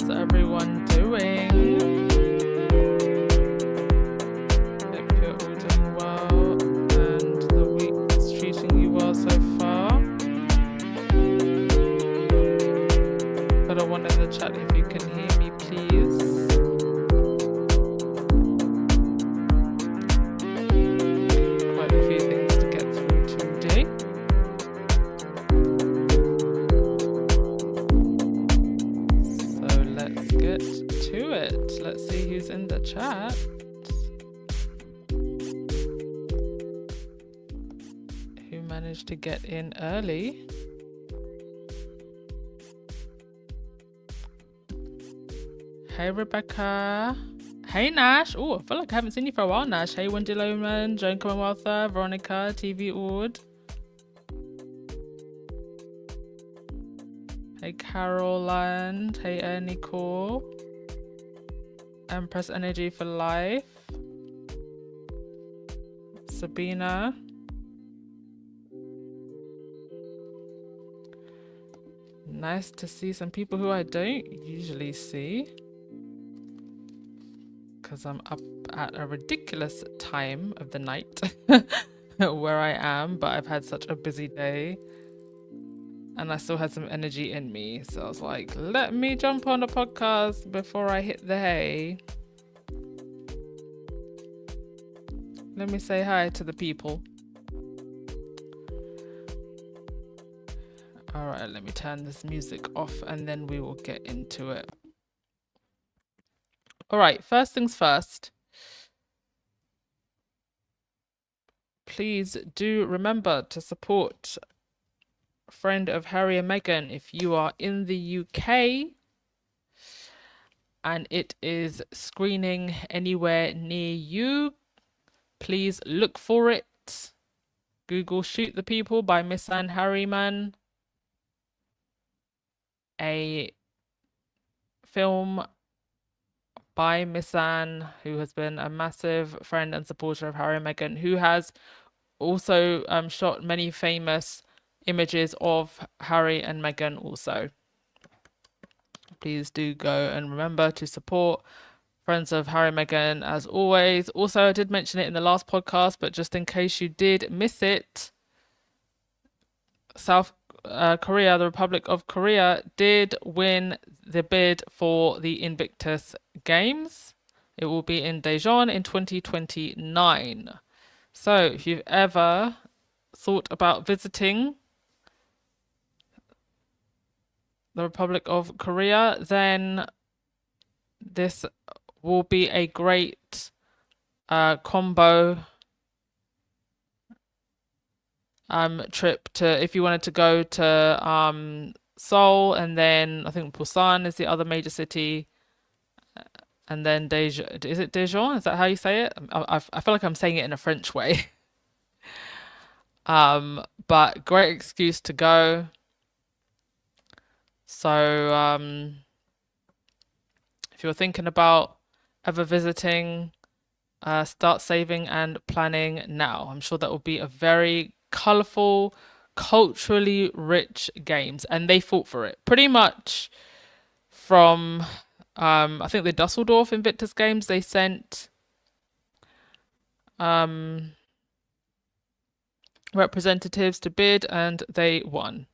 How's everyone doing? Hope you're all doing well and the week is treating you well so far. Put a one in the chat if you can hear me, please. Quite a few things to get through today. So let's get to it. Let's see who's in the chat. Who managed to get in early? Hey Rebecca. Hey Nash. Oh, I feel like I haven't seen you for a while, Nash. Hey Wendy Lohman, Joan Commonwealther, Veronica, TV Ord. Hey Caroline. Hey Ernie Core. Empress Energy for Life. Sabina. Nice to see some people who I don't usually see, because I'm up at a ridiculous time of the night where I am, but I've had such a busy day and I still had some energy in me, so I was like, let me jump on a podcast before I hit the hay. Let me say hi to the people. All right, let me turn this music off and then we will get into it. All right, first things first. Please do remember to support Friend of Harry and Meghan if you are in the UK and it is screening anywhere near you. Please look for it. Google Shoot the People by Miss Anne Harriman. A film by Miss Anne, who has been a massive friend and supporter of Harry and Meghan, who has also shot many famous images of Harry and Meghan also. Please do go and remember to support Friends of Harry and Meghan as always. Also, I did mention it in the last podcast, but just in case you did miss it, South Korea, the Republic of Korea, did win the bid for the Invictus Games. It will be in Daejeon in 2029. So if you've ever thought about visiting the Republic of Korea, then this will be a great combo trip to, if you wanted to go to Seoul, and then I think Busan is the other major city, and then Daejeon. Is it Daejeon? Is that how you say it? I feel like I'm saying it in a French way. But great excuse to go. So if you're thinking about ever visiting, start saving and planning now. I'm sure that will be a very colourful, culturally rich games, and they fought for it pretty much from I think the Dusseldorf Invictus Games. They sent representatives to bid and they won.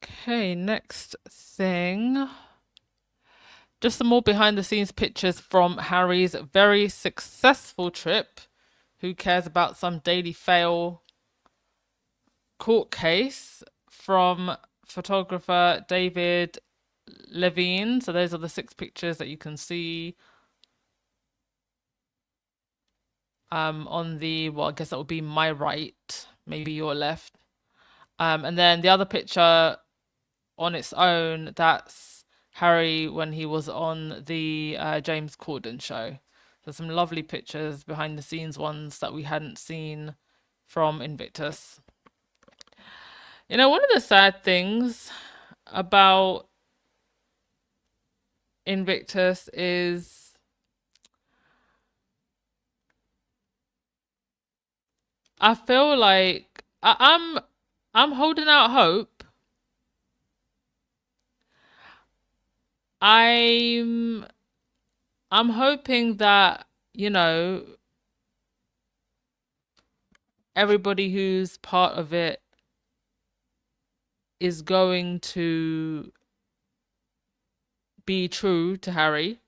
Okay, next thing, just some more behind the scenes pictures from Harry's very successful trip. Who cares about some Daily Fail court case, from photographer David Levine. So those are the 6 pictures that you can see on the, well, I guess that would be my right, maybe your left. And then the other picture on its own, that's Harry when he was on the James Corden show. There's some lovely pictures, behind the scenes ones that we hadn't seen from Invictus. You know, one of the sad things about Invictus is I feel like I'm holding out hope I'm I'm hoping that, you know, everybody who's part of it is going to be true to Harry,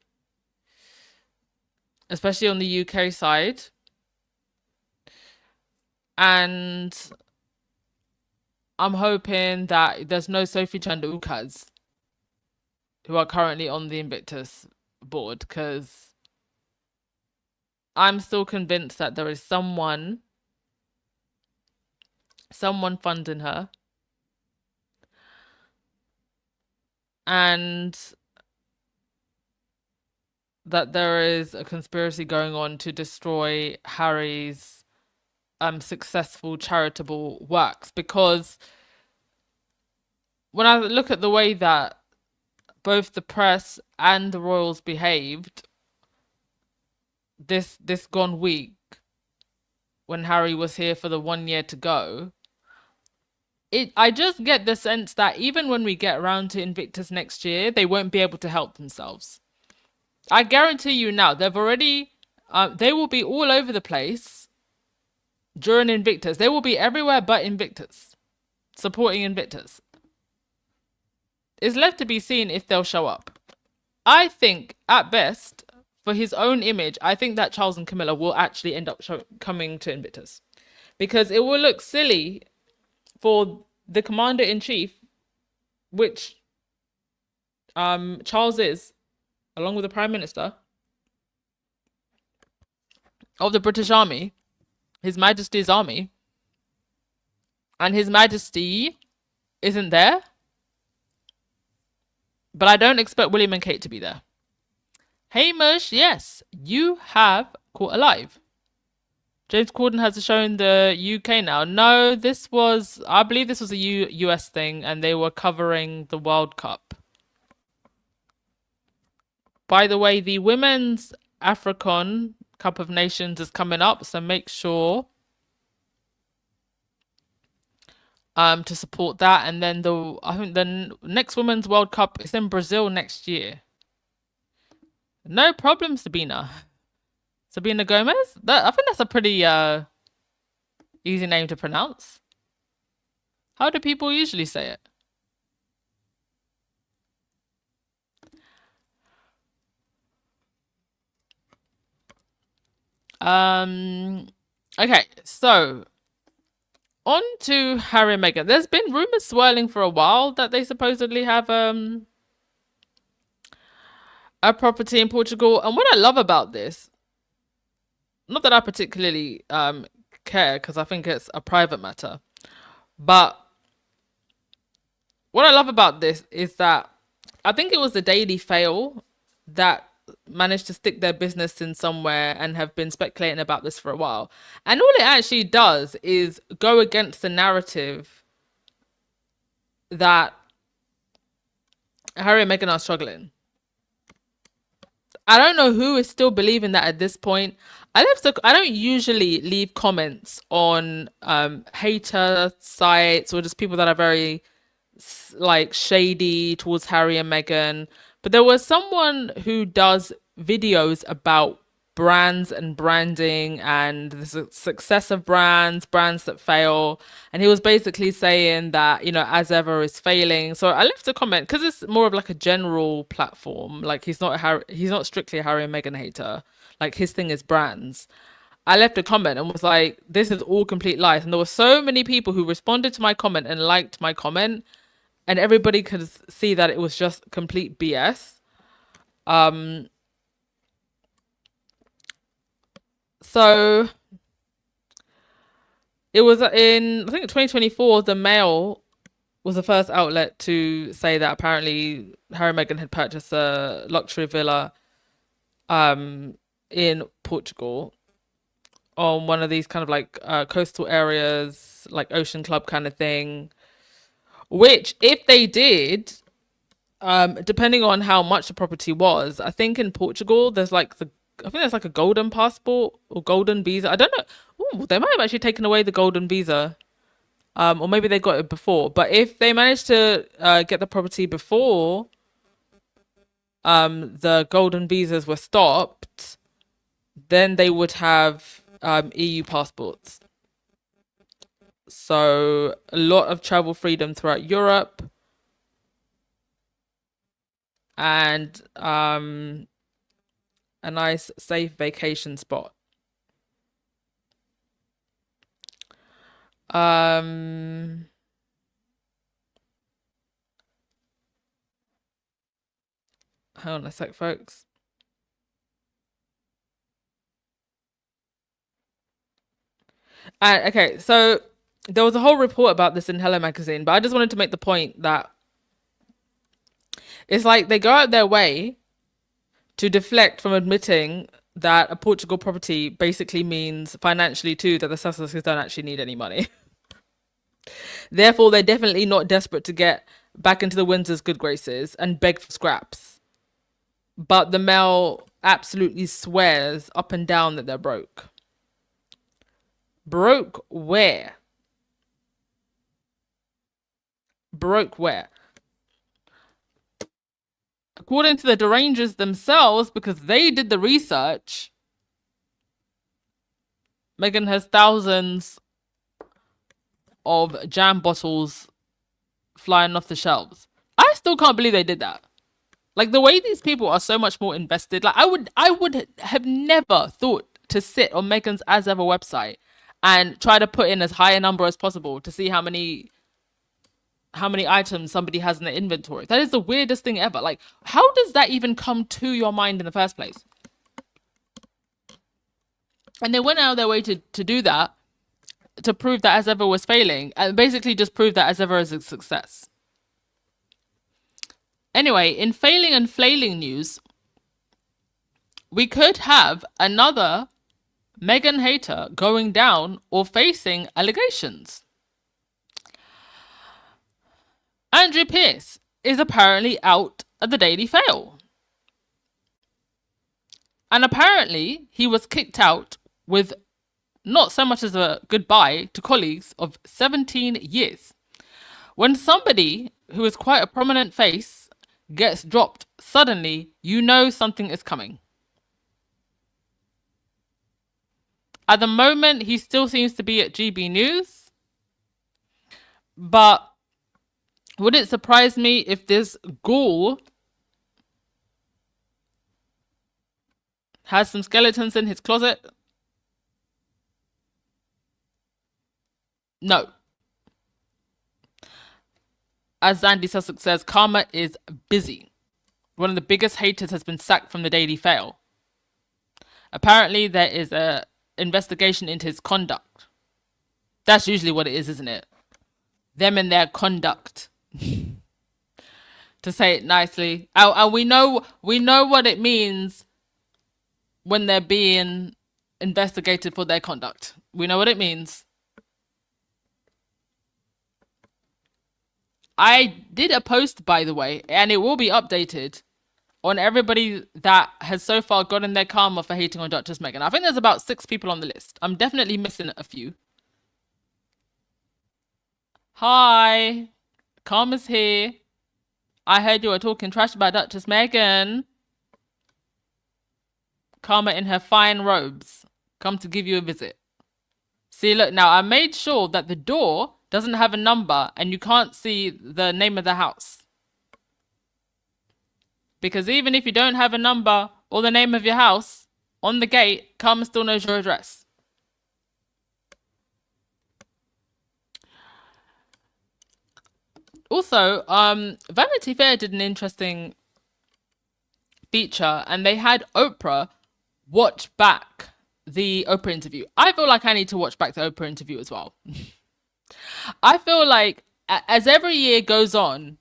especially on the UK side. And I'm hoping that there's no Sophie Chandaukas who are currently on the Invictus board, because I'm still convinced that there is someone funding her, and that there is a conspiracy going on to destroy Harry's successful charitable works. Because when I look at the way that both the press and the royals behaved this gone week, when Harry was here for the 1 year to go, I just get the sense that even when we get around to Invictus next year, they won't be able to help themselves. I guarantee you now, they will be all over the place during Invictus. They will be everywhere but Invictus, supporting Invictus. It's left to be seen if they'll show up. I think, at best, for his own image, I think that Charles and Camilla will actually end up coming to Invictus. Because it will look silly for the commander-in-chief, which Charles is, along with the Prime Minister of the British Army, His Majesty's Army, and His Majesty isn't there. But I don't expect William and Kate to be there. Hamish, yes, you have Caught Alive. James Corden has a show in the UK now. No, I believe this was a US thing, and they were covering the World Cup. By the way, the Women's African Cup of Nations is coming up, so make sure to support that. And then I think the next Women's World Cup is in Brazil next year. No problem, Sabina. Sabina Gomez? I think that's a pretty easy name to pronounce. How do people usually say it? Okay, so on to Harry and Meghan. There's been rumors swirling for a while that they supposedly have a property in Portugal. And what I love about this, not that I particularly care, because I think it's a private matter, but what I love about this is that I think it was the Daily Fail that managed to stick their business in somewhere and have been speculating about this for a while. And all it actually does is go against the narrative that Harry and Meghan are struggling. I don't know who is still believing that at this point. I don't usually leave comments on hater sites or just people that are very like shady towards Harry and Meghan. But there was someone who does videos about brands and branding and the success of brands that fail. And he was basically saying that, As Ever is failing. So I left a comment because it's more of like a general platform. Like he's not strictly a Harry and Meghan hater. Like his thing is brands. I left a comment and was like, this is all complete lies. And there were so many people who responded to my comment and liked my comment. And everybody could see that it was just complete BS. So it was in, I think, 2024, the Mail was the first outlet to say that apparently Harry and Meghan had purchased a luxury villa in Portugal on one of these kind of like coastal areas, like Ocean Club kind of thing. Which, if they did, depending on how much the property was, I think in Portugal there's like a golden passport or golden visa. I don't know. Ooh, they might have actually taken away the golden visa, or maybe they got it before. But if they managed to get the property before the golden visas were stopped, then they would have EU passports. So a lot of travel freedom throughout Europe, and a nice safe vacation spot. Hold on a sec, folks. Okay, so there was a whole report about this in Hello magazine, but I just wanted to make the point that it's like they go out their way to deflect from admitting that a Portugal property basically means financially too that the Sussexes don't actually need any money. Therefore, they're definitely not desperate to get back into the Windsor's good graces and beg for scraps. But the Mail absolutely swears up and down that they're broke. Broke where? Broke where? According to the derangers themselves, because they did the research, Meghan has thousands of jam bottles flying off the shelves. I still can't believe they did that. Like, the way these people are so much more invested. Like, I would have never thought to sit on Meghan's As Ever website and try to put in as high a number as possible to see how many items somebody has in their inventory. That is the weirdest thing ever. Like, how does that even come to your mind in the first place? And they went out of their way to do that, to prove that As Ever was failing, and basically just prove that As Ever is a success. Anyway, in failing and flailing news, we could have another Meghan hater going down or facing allegations. Andrew Pierce is apparently out at the Daily Fail. And apparently he was kicked out with not so much as a goodbye to colleagues of 17 years. When somebody who is quite a prominent face gets dropped suddenly, you know something is coming. At the moment, he still seems to be at GB News. But would it surprise me if this ghoul has some skeletons in his closet? No. As Andy Sussex says, karma is busy. One of the biggest haters has been sacked from the Daily Fail. Apparently, there is an investigation into his conduct. That's usually what it is, isn't it? Them and their conduct. To say it nicely. And we know what it means when they're being investigated for their conduct. We know what it means. I did a post, by the way, and it will be updated on everybody that has so far gotten their karma for hating on Duchess Meghan. I think there's about 6 people on the list. I'm definitely missing a few. Hi, karma's here. I heard you were talking trash about Duchess Meghan. Karma in her fine robes, come to give you a visit. See, look, now I made sure that the door doesn't have a number and you can't see the name of the house. Because even if you don't have a number or the name of your house on the gate, Karma still knows your address. Also, Vanity Fair did an interesting feature and they had Oprah watch back the Oprah interview. I feel like I need to watch back the Oprah interview as well. I feel like as every year goes on,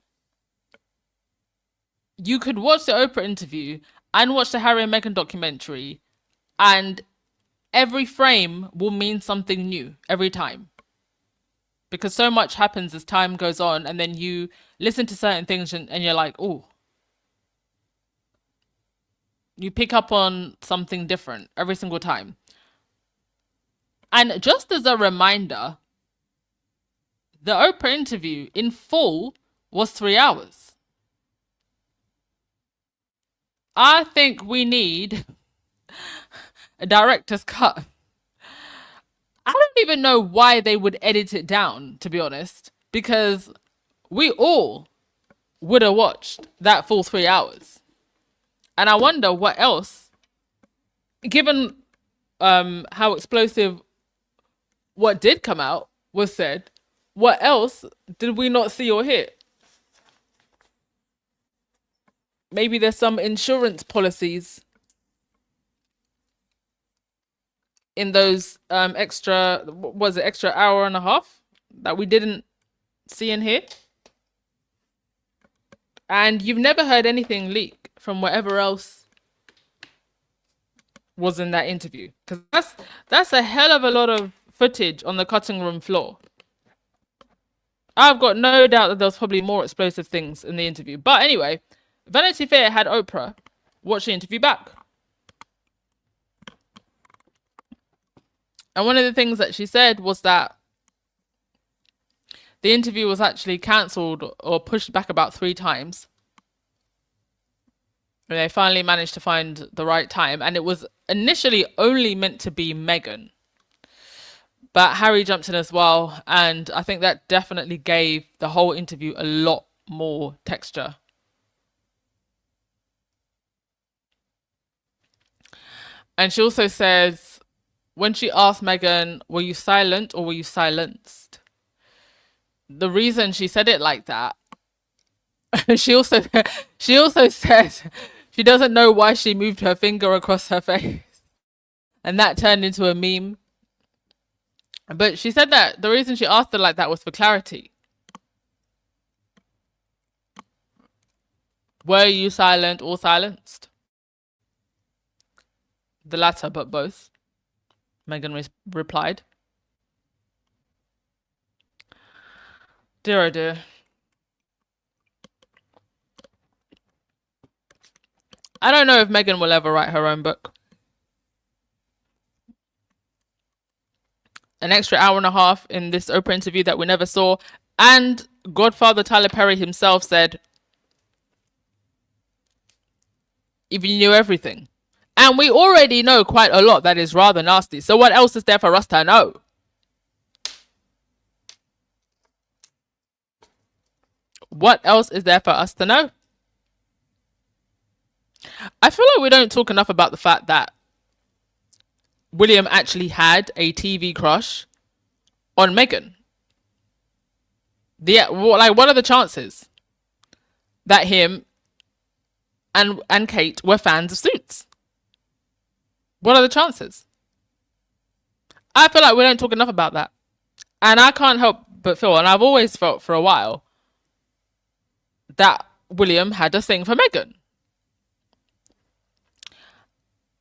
you could watch the Oprah interview and watch the Harry and Meghan documentary, and every frame will mean something new every time. Because so much happens as time goes on, and then you listen to certain things and you're like, oh. You pick up on something different every single time. And just as a reminder, the Oprah interview in full was 3 hours. I think we need a director's cut. I don't even know why they would edit it down, to be honest, because we all would have watched that full 3 hours. And I wonder what else, given how explosive what did come out was said, what else did we not see or hear? Maybe there's some insurance policies in those extra hour and a half that we didn't see and hear. And you've never heard anything leak from whatever else was in that interview, because that's a hell of a lot of footage on the cutting room floor. I've got no doubt that there was probably more explosive things in the interview. But anyway, Vanity Fair had Oprah watch the interview back. And one of the things that she said was that the interview was actually cancelled or pushed back about 3 times. And they finally managed to find the right time. And it was initially only meant to be Meghan. But Harry jumped in as well. And I think that definitely gave the whole interview a lot more texture. And she also says, when she asked Meghan, were you silent or were you silenced? The reason she said it like that, she also said she doesn't know why she moved her finger across her face. And that turned into a meme. But she said that the reason she asked her like that was for clarity. Were you silent or silenced? The latter, but both. Meghan replied. Dear oh dear. I don't know if Meghan will ever write her own book. An extra hour and a half in this Oprah interview that we never saw. And Godfather Tyler Perry himself said, if you knew everything. And we already know quite a lot that is rather nasty. So what else is there for us to know? What else is there for us to know? I feel like we don't talk enough about the fact that William actually had a TV crush on Meghan. What are the chances that him and Kate were fans of Suits? What are the chances? I feel like we don't talk enough about that. And I can't help but feel, and I've always felt for a while, that William had a thing for Meghan.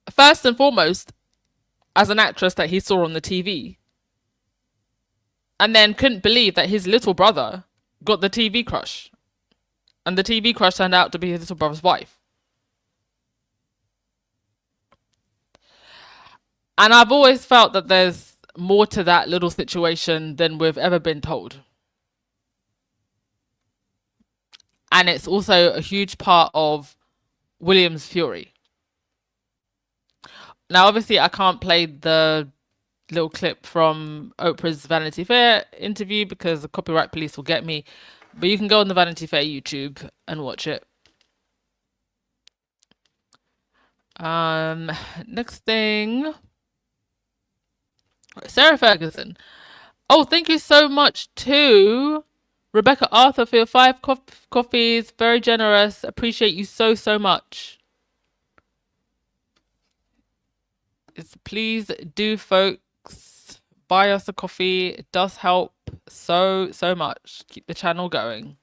First and foremost, as an actress that he saw on the TV. And then couldn't believe that his little brother got the TV crush. And the TV crush turned out to be his little brother's wife. And I've always felt that there's more to that little situation than we've ever been told. And it's also a huge part of William's fury. Now, obviously, I can't play the little clip from Oprah's Vanity Fair interview because the copyright police will get me. But you can go on the Vanity Fair YouTube and watch it. Next thing. Sarah Ferguson. Oh, thank you so much to Rebecca Arthur for your 5 coffees. Very generous. Appreciate you so, so much. Please do, folks, buy us a coffee. It does help so, so much. Keep the channel going.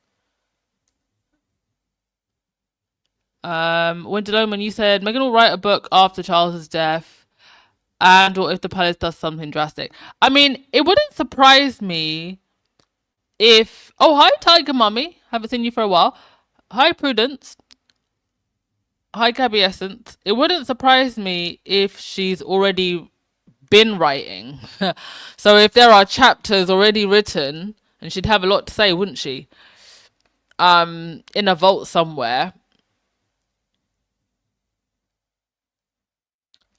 When Dilema, you said Meghan will write a book after Charles's death. And or if the palace does something drastic. I mean, it wouldn't surprise me if... Oh, hi, Tiger Mummy. Haven't seen you for a while. Hi, Prudence. Hi, Gabby Essence. It wouldn't surprise me if she's already been writing. So if there are chapters already written, and she'd have a lot to say, wouldn't she? In a vault somewhere.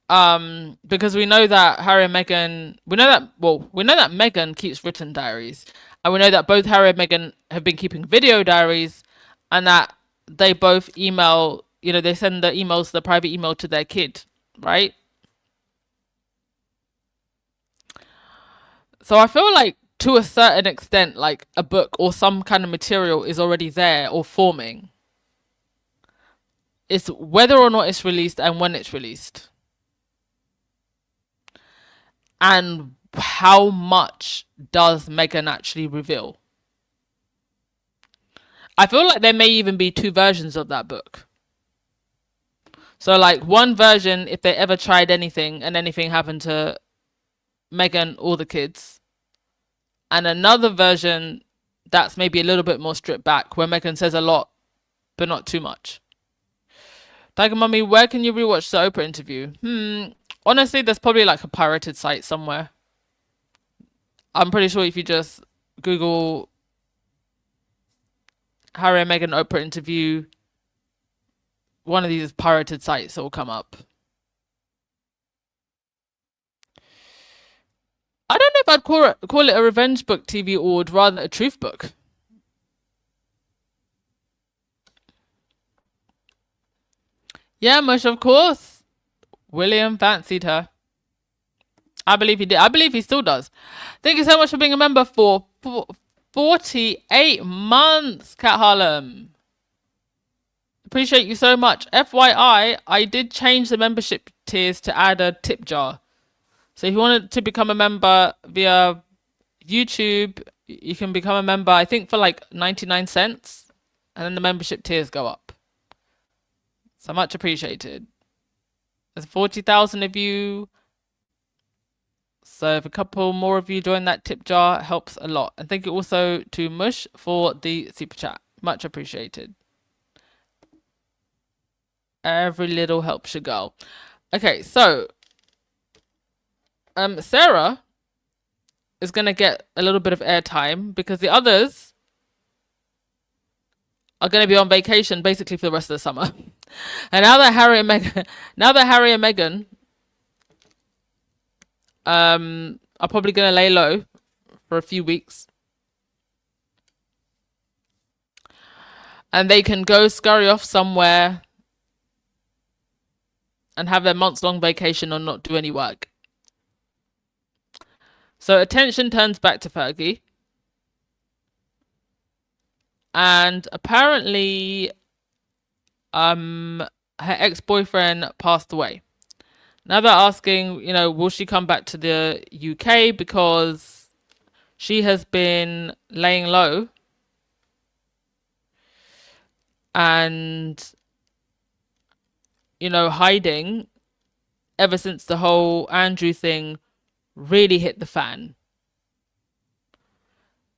Because we know that Harry and Meghan, we know that Meghan keeps written diaries, and we know that both Harry and Meghan have been keeping video diaries, and that they both email, they send the emails, the private email to their kid, right? So I feel like to a certain extent, like a book or some kind of material is already there or forming. It's whether or not it's released and when it's released. And how much does Meghan actually reveal? I feel like there may even be two versions of that book. So, like, one version, if they ever tried anything and anything happened to Meghan or the kids, and another version that's maybe a little bit more stripped back, where Meghan says a lot, but not too much. Tiger Mummy, where can you rewatch the Oprah interview? Honestly, there's probably like a pirated site somewhere. I'm pretty sure if you just Google Harry and Meghan Oprah interview, one of these pirated sites will come up. I don't know if I'd call it a revenge book TV or rather a truth book. Yeah, Mush, of course. William fancied her. I believe he did. I believe he still does. Thank you so much for being a member for 48 months, Cat Harlem. Appreciate you so much. FYI, I did change the membership tiers to add a tip jar. So if you wanted to become a member via YouTube, you can become a member, I think, for like 99 cents. And then the membership tiers go up. So much appreciated. There's 40,000 of you. So if a couple more of you join that tip jar, it helps a lot. And thank you also to Mush for the super chat. Much appreciated. Every little helps you go. Okay, so Sarah is gonna get a little bit of airtime because the others are gonna be on vacation basically for the rest of the summer. And now that Harry and Meghan are probably gonna lay low for a few weeks. And they can go scurry off somewhere and have their months-long vacation or not do any work. So attention turns back to Fergie. And apparently, her ex-boyfriend passed away. Now they're asking, will she come back to the UK because she has been laying low and, hiding ever since the whole Andrew thing really hit the fan.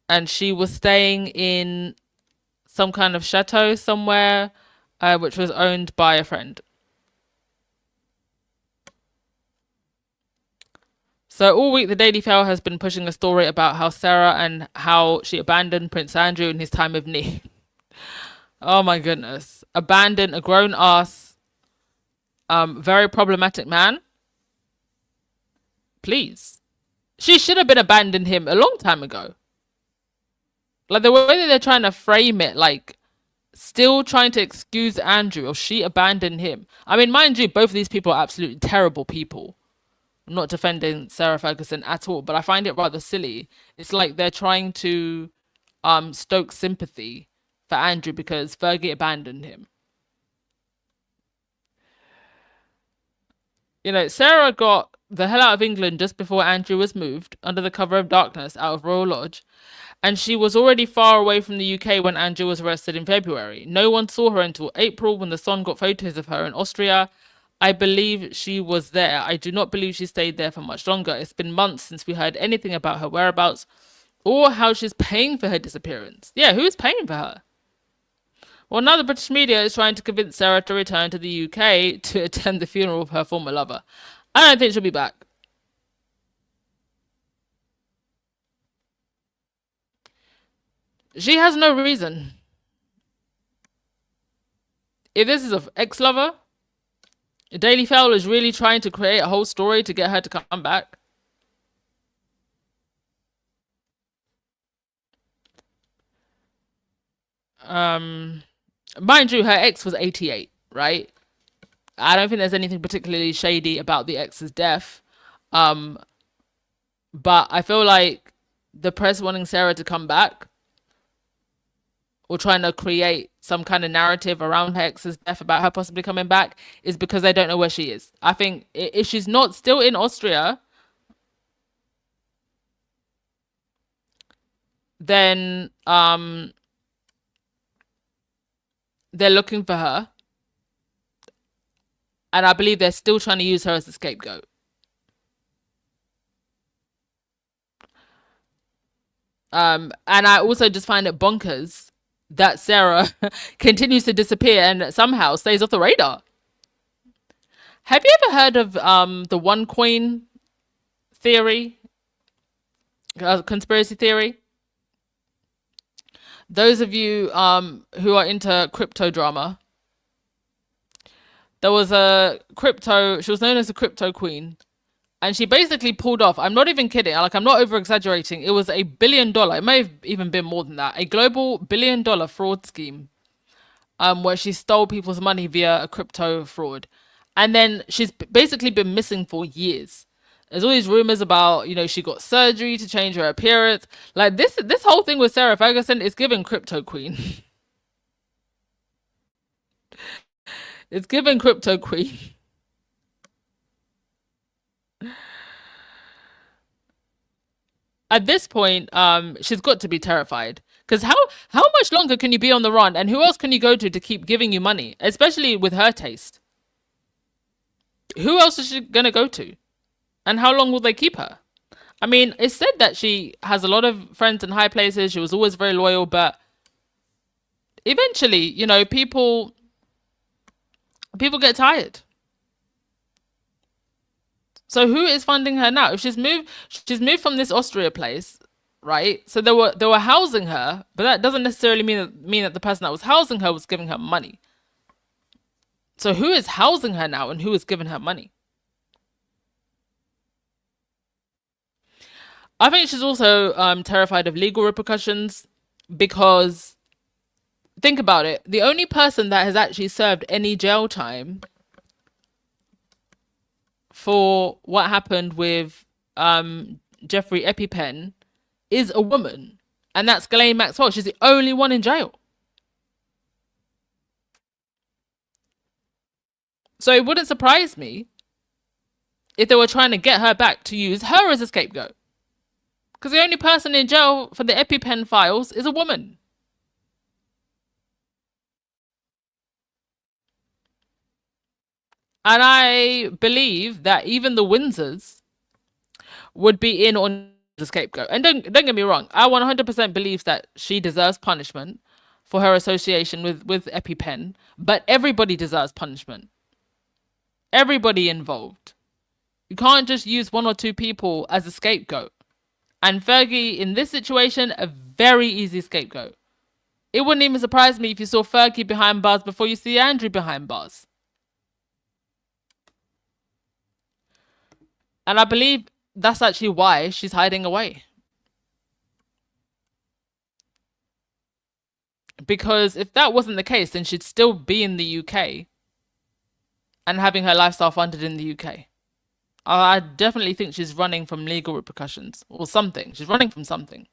And she was staying in some kind of chateau somewhere, which was owned by a friend. So all week, the Daily Mail has been pushing a story about how Sarah and how she abandoned Prince Andrew in his time of need. Oh my goodness. Abandoned a grown-ass, very problematic man? Please. She should have been abandoned him a long time ago. Like, the way that they're trying to frame it, like, still trying to excuse Andrew, or she abandoned him. I mean, mind you, both of these people are absolutely terrible people. I'm not defending Sarah Ferguson at all, but I find it rather silly. It's like they're trying to stoke sympathy for Andrew because Fergie abandoned him. Sarah got the hell out of England just before Andrew was moved, under the cover of darkness, out of Royal Lodge. And she was already far away from the UK when Andrew was arrested in February. No one saw her until April when the Sun got photos of her in Austria. I believe she was there. I do not believe she stayed there for much longer. It's been months since we heard anything about her whereabouts or how she's paying for her disappearance. Yeah, who's paying for her? Well, now the British media is trying to convince Sarah to return to the UK to attend the funeral of her former lover. I don't think she'll be back. She has no reason. If this is an ex-lover, Daily Fowl is really trying to create a whole story to get her to come back. Um, Mind you, her ex was 88, right? I don't think there's anything particularly shady about the ex's death. Um, but I feel like the press wanting Sarah to come back or trying to create some kind of narrative around her ex's death about her possibly coming back is because they don't know where she is. I think if she's not still in Austria, then they're looking for her, and I believe they're still trying to use her as a scapegoat. And I also just find it bonkers that Sarah continues to disappear and somehow stays off the radar. Have you ever heard of the one coin theory, conspiracy theory? Those of you who are into crypto drama, there was a crypto. She was known as the crypto queen, and she basically pulled off. I'm not even kidding. Like, I'm not over exaggerating. It was $1 billion. It may have even been more than that. A global $1 billion fraud scheme, where she stole people's money via a crypto fraud, and then she's basically been missing for years. There's all these rumors about, she got surgery to change her appearance. Like, this whole thing with Sarah Ferguson is giving crypto queen. It's giving crypto queen. At this point, she's got to be terrified. Because how much longer can you be on the run, and who else can you go to keep giving you money, especially with her taste? Who else is she gonna go to, and how long will they keep her? I mean, it's said that she has a lot of friends in high places. She was always very loyal, but eventually, people get tired. So who is funding her now? If she's moved from this Austria place, right? So they were housing her, but that doesn't necessarily mean that the person that was housing her was giving her money. So who is housing her now, and who is giving her money? I think she's also terrified of legal repercussions, because think about it. The only person that has actually served any jail time for what happened with Jeffrey EpiPen is a woman, and that's Ghislaine Maxwell. She's the only one in jail. So it wouldn't surprise me if they were trying to get her back to use her as a scapegoat. Because the only person in jail for the EpiPen files is a woman. And I believe that even the Windsors would be in on the scapegoat. And don't get me wrong, I 100% believe that she deserves punishment for her association with EpiPen, but everybody deserves punishment. Everybody involved. You can't just use one or two people as a scapegoat. And Fergie, in this situation, a very easy scapegoat. It wouldn't even surprise me if you saw Fergie behind bars before you see Andrew behind bars. And I believe that's actually why she's hiding away. Because if that wasn't the case, then she'd still be in the UK and having her lifestyle funded in the UK. I definitely think she's running from legal repercussions or something. She's running from something.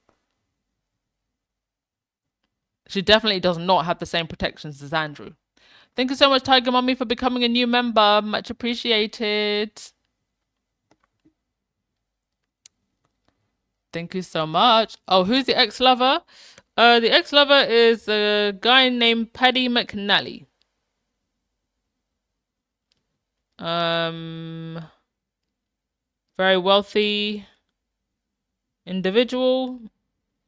She definitely does not have the same protections as Andrew. Thank you so much, Tiger Mummy, for becoming a new member. Much appreciated. Thank you so much. Oh, who's the ex-lover? The ex-lover is a guy named Paddy McNally. Very wealthy individual.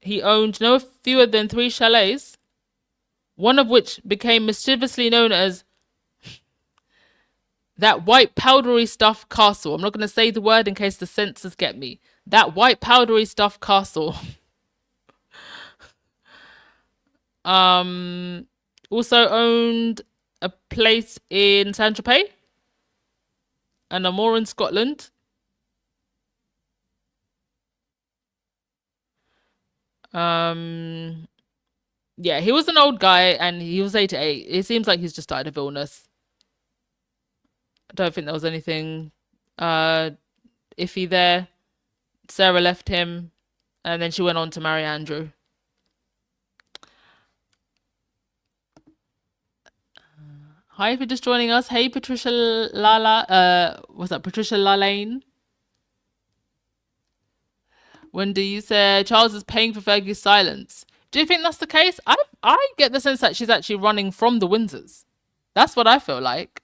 He owned no fewer than 3 chalets, one of which became mischievously known as that white powdery stuff castle. I'm not going to say the word in case the censors get me. That white powdery stuff castle. Also owned a place in Saint Tropez. and are more in Scotland. Um, yeah, he was an old guy and he was 88. It seems like he's just died of illness. I don't think there was anything uh iffy there. Sarah left him and then she went on to marry Andrew. Hi, if you're just joining us. Hey, Patricia Lala. Was that Patricia Lalane? Wendy, you said Charles is paying for Fergie's silence. Do you think that's the case? I get the sense that she's actually running from the Windsors. That's what I feel like.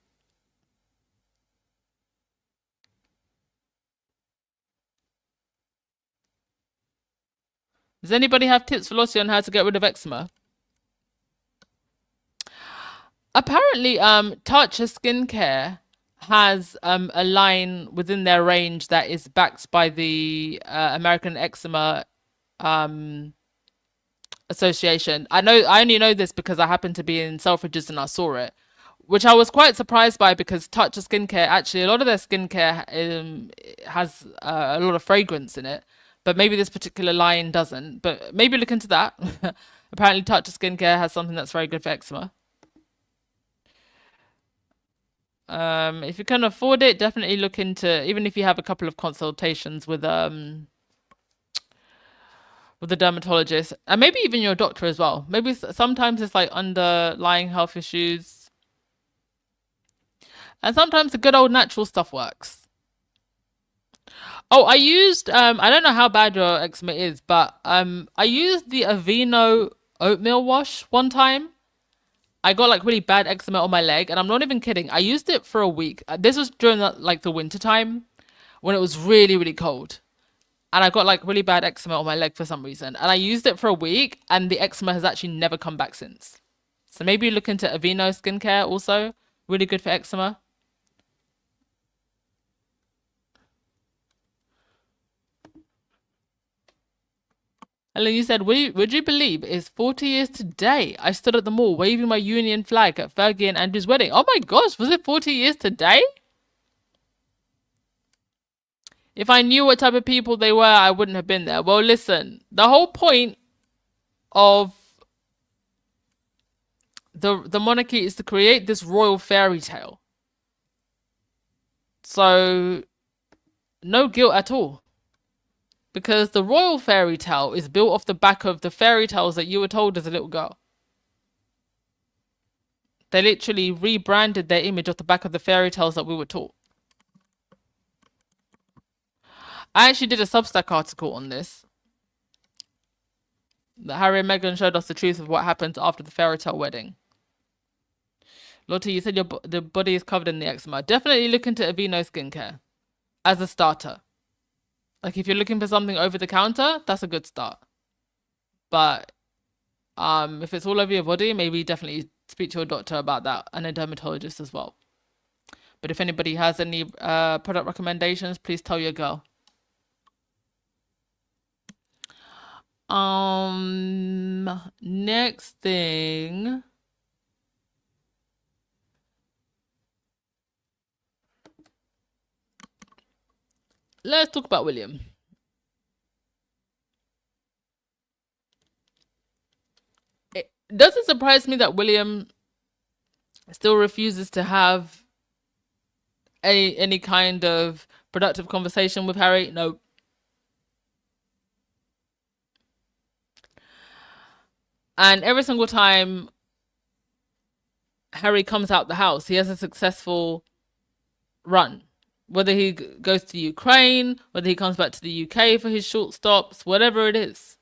Does anybody have tips for Lottie on how to get rid of eczema? Apparently, Tatcha Skincare has a line within their range that is backed by the American Eczema Association. I only know this because I happened to be in Selfridges and I saw it, which I was quite surprised by because Tatcha Skincare, actually, a lot of their skincare has a lot of fragrance in it, but maybe this particular line doesn't. But maybe look into that. Apparently, Tatcha Skincare has something that's very good for eczema. If you can afford it, definitely look into, even if you have a couple of consultations with the dermatologist and maybe even your doctor as well. Maybe sometimes it's like underlying health issues, and sometimes the good old natural stuff works. Oh, I used I don't know how bad your eczema is, but I used the Aveeno oatmeal wash one time. I got like really bad eczema on my leg, and I'm not even kidding. I used it for a week. This was during the winter time when it was really, really cold. And I got like really bad eczema on my leg for some reason. And I used it for a week, and the eczema has actually never come back since. So maybe look into Aveeno skincare also. Really good for eczema. And then you said, would you believe it's 40 years today? I stood at the mall waving my Union flag at Fergie and Andrew's wedding. Oh my gosh, was it 40 years today? If I knew what type of people they were, I wouldn't have been there. Well, listen, the whole point of the monarchy is to create this royal fairy tale. So, no guilt at all. Because the royal fairy tale is built off the back of the fairy tales that you were told as a little girl. They literally rebranded their image off the back of the fairy tales that we were taught. I actually did a Substack article on this. That Harry and Meghan showed us the truth of what happened after the fairy tale wedding. Lottie, you said the body is covered in the eczema. Definitely look into Aveeno skincare as a starter. Like if you're looking for something over the counter, that's a good start. But if it's all over your body, maybe definitely speak to a doctor about that and a dermatologist as well. But if anybody has any product recommendations, please tell your girl. Next thing. Let's talk about William. Does it surprise me that William still refuses to have any kind of productive conversation with Harry? No. And every single time Harry comes out the house, he has a successful run. Whether he goes to Ukraine, whether he comes back to the UK for his short stops, whatever it is.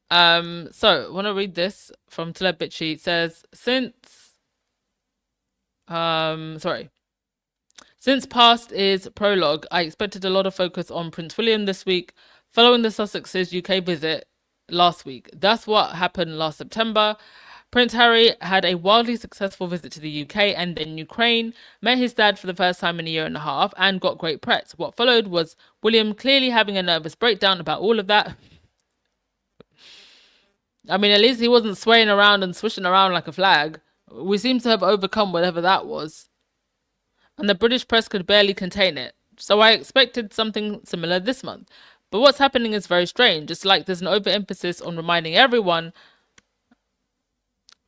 So I want to read this from Celeb Bitchy. It says, Since past is prologue, I expected a lot of focus on Prince William this week, following the Sussexes UK visit last week. That's what happened last September. Prince Harry had a wildly successful visit to the UK and then Ukraine, met his dad for the first time in a year and a half, and got great press. What followed was William clearly having a nervous breakdown about all of that. I mean, at least he wasn't swaying around and swishing around like a flag. We seem to have overcome whatever that was. And the British press could barely contain it. So I expected something similar this month. But what's happening is very strange. It's like there's an overemphasis on reminding everyone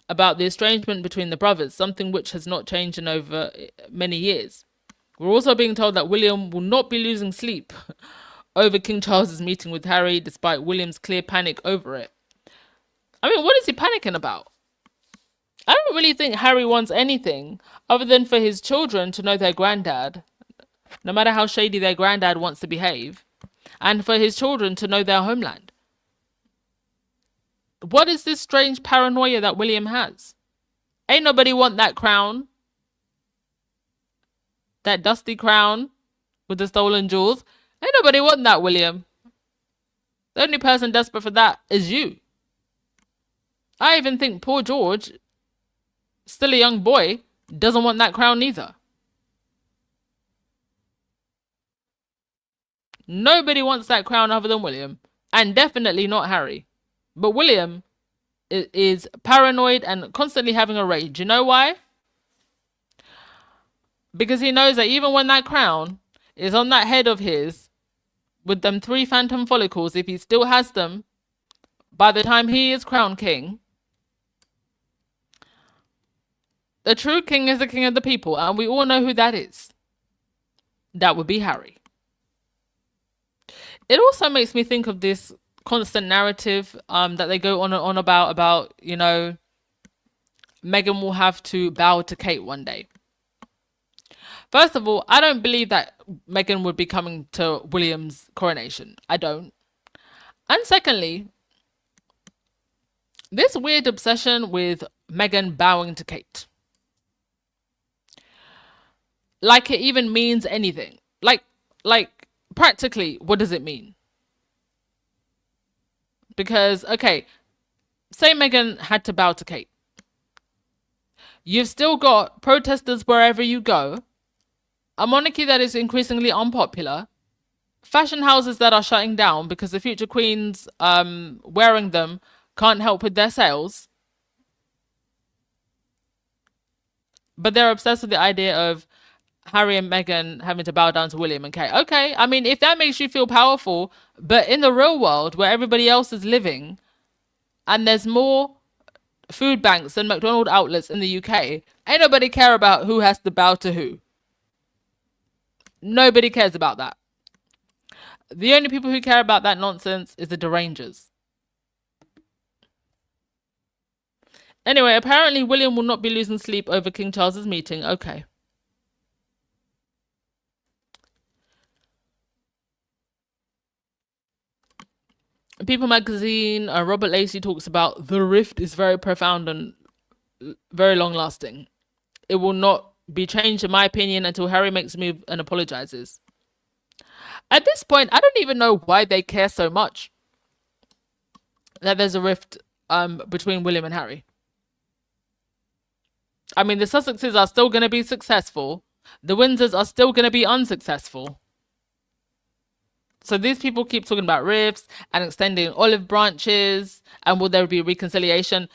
about the estrangement between the brothers, something which has not changed in over many years. We're also being told that William will not be losing sleep over King Charles's meeting with Harry, despite William's clear panic over it. I mean, what is he panicking about? I don't really think Harry wants anything other than for his children to know their granddad, no matter how shady their granddad wants to behave, and for his children to know their homeland. What is this strange paranoia that William has? Ain't nobody want that crown. That dusty crown with the stolen jewels. Ain't nobody want that, William. The only person desperate for that is you. I even think poor George, still a young boy, doesn't want that crown either. Nobody wants that crown other than William. And definitely not Harry. But William is paranoid and constantly having a rage. You know why? Because he knows that even when that crown is on that head of his, with them 3 phantom follicles, if he still has them, by the time he is crowned king, the true king is the king of the people, and we all know who that is. That would be Harry. It also makes me think of this constant narrative that they go on about, you know, Meghan will have to bow to Kate one day. First of all, I don't believe that Meghan would be coming to William's coronation. I don't. And secondly, this weird obsession with Meghan bowing to Kate. Like it even means anything. Like practically, what does it mean? Because, okay, say Meghan had to bow to Kate. You've still got protesters wherever you go, a monarchy that is increasingly unpopular, fashion houses that are shutting down because the future queens wearing them can't help with their sales. But they're obsessed with the idea of Harry and Meghan having to bow down to William and Kate. Okay, I mean, if that makes you feel powerful, but in the real world where everybody else is living and there's more food banks than McDonald's outlets in the UK, ain't nobody care about who has to bow to who. Nobody cares about that. The only people who care about that nonsense is the derangers. Anyway, apparently William will not be losing sleep over King Charles's meeting. Okay. People magazine, Robert Lacey talks about the rift is very profound and very long lasting. It will not be changed, in my opinion, until Harry makes a move and apologizes. At this point, I don't even know why they care so much that there's a rift between William and Harry. I mean, the Sussexes are still going to be successful. The Windsors are still going to be unsuccessful. So these people keep talking about rifts and extending olive branches and will there be reconciliation?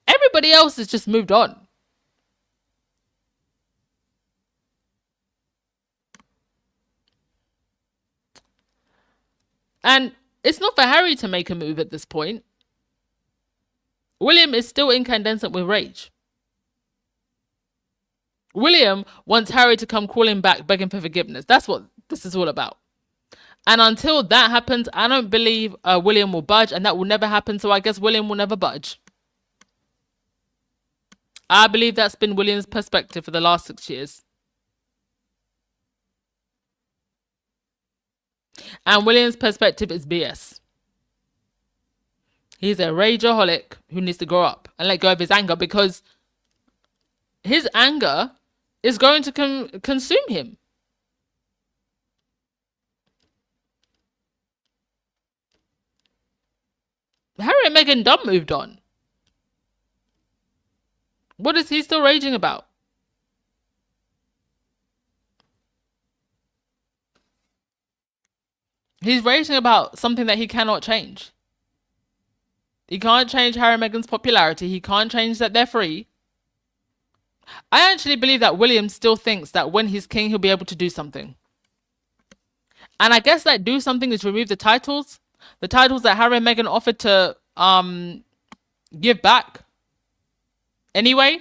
Everybody else has just moved on. And it's not for Harry to make a move at this point. William is still incandescent with rage. William wants Harry to come crawling back, begging for forgiveness. That's what this is all about. And until that happens, I don't believe William will budge, and that will never happen, so I guess William will never budge. I believe that's been William's perspective for the last 6 years. And William's perspective is BS. He's a rageaholic who needs to grow up and let go of his anger, because his anger is going to consume him. Harry and Meghan done moved on. What is he still raging about? He's raging about something that he cannot change. He can't change Harry and Meghan's popularity. He can't change that they're free. I actually believe that William still thinks that when he's king, he'll be able to do something. And I guess that do something is remove the titles. The titles that Harry and Meghan offered to give back anyway.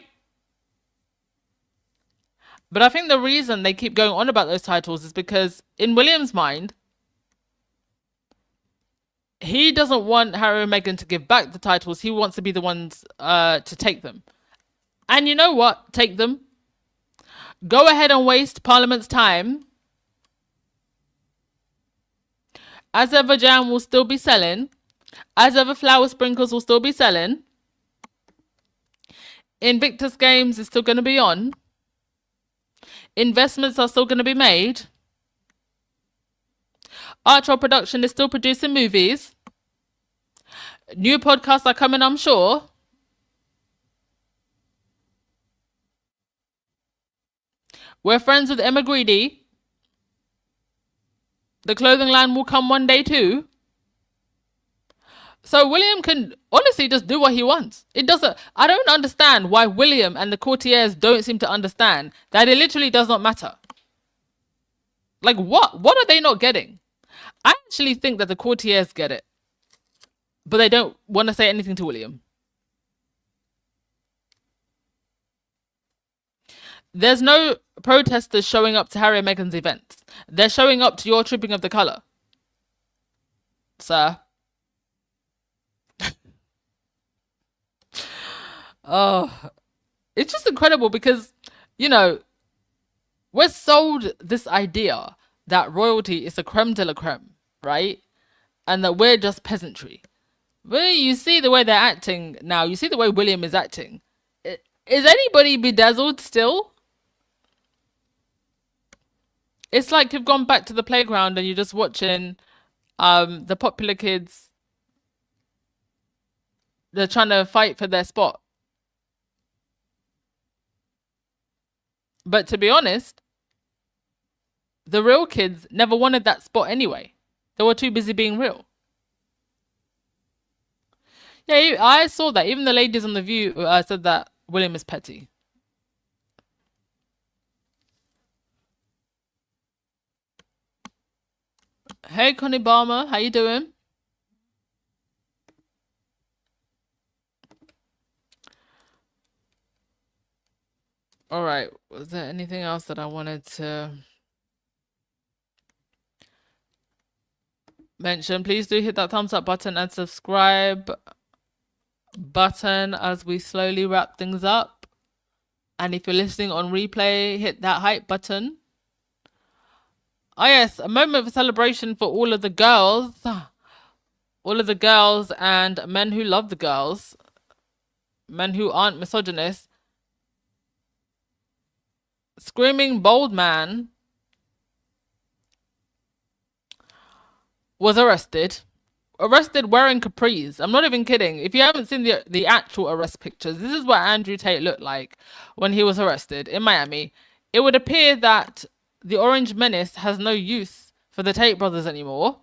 But I think the reason they keep going on about those titles is because in William's mind, he doesn't want Harry and Meghan to give back the titles. He wants to be the ones to take them. And you know what? Take them. Go ahead and waste Parliament's time. As ever, jam will still be selling. As ever, flower sprinkles will still be selling. Invictus Games is still going to be on. Investments are still going to be made. Archer Production is still producing movies. New podcasts are coming, I'm sure. We're friends with Emma Greedy. The clothing line will come one day too. So William can honestly just do what he wants. It doesn't. I don't understand why William and the courtiers don't seem to understand that it literally does not matter. Like what? What are they not getting? I actually think that the courtiers get it, but they don't want to say anything to William. There's no protesters showing up to Harry and Meghan's events. They're showing up to your Trooping of the Colour, sir. Oh, it's just incredible because, you know, we're sold this idea that royalty is a creme de la creme, right? And that we're just peasantry. But you see the way they're acting now. You see the way William is acting. Is anybody bedazzled still? It's like you've gone back to the playground and you're just watching the popular kids. They're trying to fight for their spot. But to be honest, the real kids never wanted that spot anyway. They were too busy being real. Yeah, I saw that. Even the ladies on The View said that William is petty. Hey, Connie Balmer, how you doing? All right. Was there anything else that I wanted to mention? Please do hit that thumbs up button and subscribe button as we slowly wrap things up. And if you're listening on replay, hit that hype button. Oh yes, a moment for celebration for all of the girls. All of the girls and men who love the girls. Men who aren't misogynists. Screaming Bold Man was arrested. Arrested wearing capris. I'm not even kidding. If you haven't seen the actual arrest pictures, this is what Andrew Tate looked like when he was arrested in Miami. It would appear that the Orange Menace has no use for the Tate brothers anymore,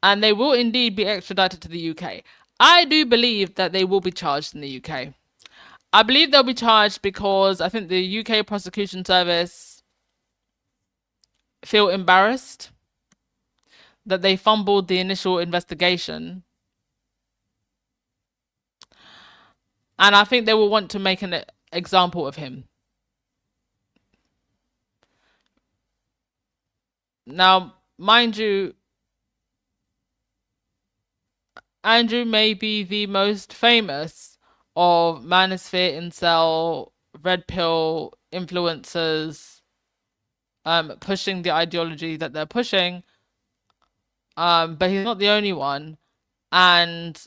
and they will indeed be extradited to the UK. I do believe that they will be charged in the UK. I believe they'll be charged because I think the UK prosecution service feel embarrassed that they fumbled the initial investigation. And I think they will want to make an example of him. Now, mind you, Andrew may be the most famous of manosphere, incel, red pill influencers pushing the ideology that they're pushing. But he's not the only one. And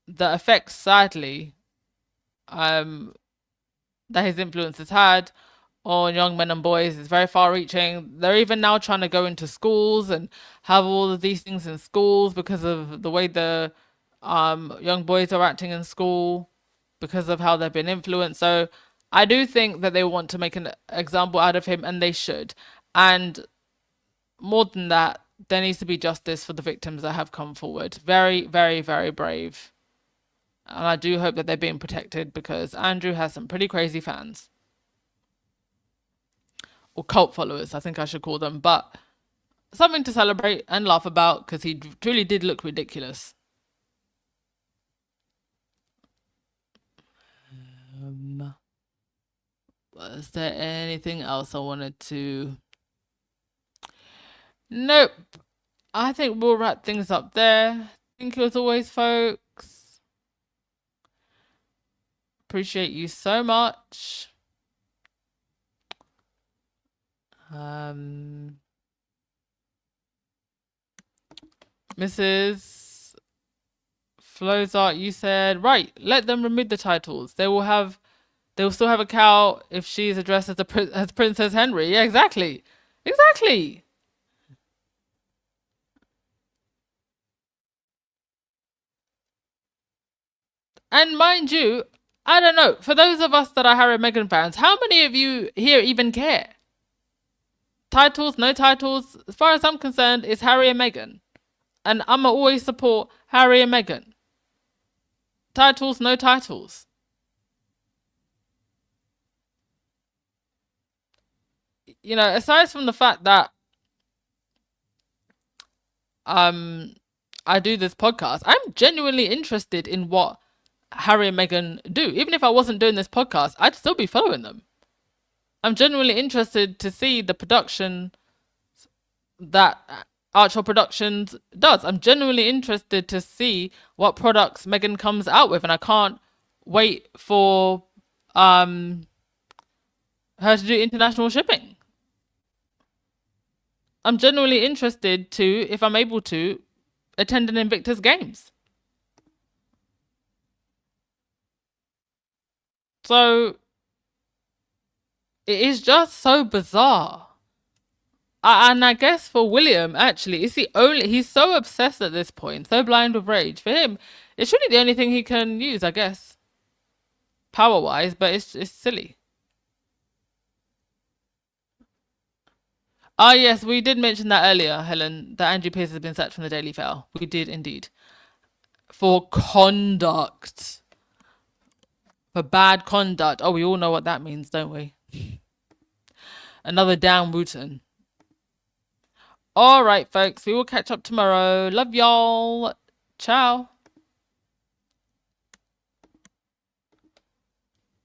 the effects, sadly, that his influence has had on young men and boys is very far-reaching. They're even now trying to go into schools and have all of these things in schools because of the way the young boys are acting in school, because of how they've been influenced. So I do think that they want to make an example out of him, and they should. And more than that, there needs to be justice for the victims that have come forward. Very, very, very brave. And I do hope that they're being protected because Andrew has some pretty crazy fans. Or cult followers, I think I should call them. But something to celebrate and laugh about because he truly did look ridiculous. Was there anything else I wanted to... Nope. I think we'll wrap things up there. Thank you as always, folks. Appreciate you so much. Mrs. Flozart, you said, right, let them remove the titles. They will still have a cow if she's addressed as Princess Henry. Yeah, exactly. Exactly. And mind you, I don't know, for those of us that are Harry and Meghan fans, how many of you here even care? Titles, no titles, as far as I'm concerned, it's Harry and Meghan. And I'ma always support Harry and Meghan. Titles, no titles. You know, aside from the fact that I do this podcast, I'm genuinely interested in what Harry and Meghan do. Even if I wasn't doing this podcast, I'd still be following them. I'm genuinely interested to see the production that Archer Productions does. I'm genuinely interested to see what products Meghan comes out with, and I can't wait for her to do international shipping. I'm genuinely interested to, if I'm able to, attend an Invictus Games. So it is just so bizarre. And I guess for William, actually, he's so obsessed at this point, so blind with rage. For him, it's really the only thing he can use, I guess, power-wise, but it's silly. Ah, yes, we did mention that earlier, Helen, that Andrew Pierce has been sacked from the Daily Fail. We did indeed. For conduct. For bad conduct. Oh, we all know what that means, don't we? Another down Wooten. All right, folks, we will catch up tomorrow. Love y'all. Ciao.